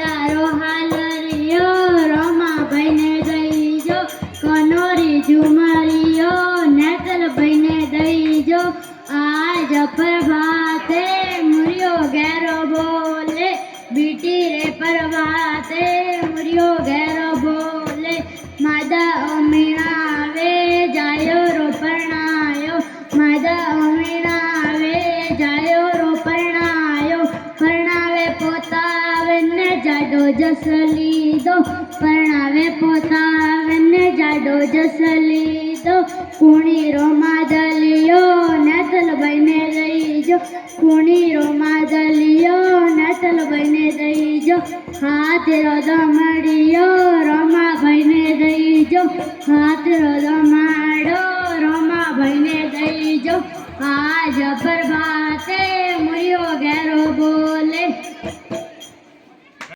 ઉડારો હાલરિયો રમાભાઈ ને દઈજો કનોરી ઝુમરિયો નેતલભાઈ ને દઈજો આજ પ્રભાતે મુરિયો ઘેરો બોલે બીટી રે પ્રભાતે મુરિયો ઘેરો બોલે માદા અમીણાવે જાયો રો પરણાયો માદા અમીણાવે જાયો રો પરણાયો પરણાવે પોતાવે ને જાડો જસ લીધો પરણાવે પોતાવે ને જાડો જસ લીધો કુણીરો માદલિયો નેતલભાઈ ને દઈજો કુણીરો માદલિયો નેતલભાઈ ને દઈજો હાથરો દમડિયો રમાભાઈ ને દઈજો હાથરો દમાડો રમાભાઈ ને દઈજો આજ પ્રભાતે મુરિયો ઘેરો બોલે।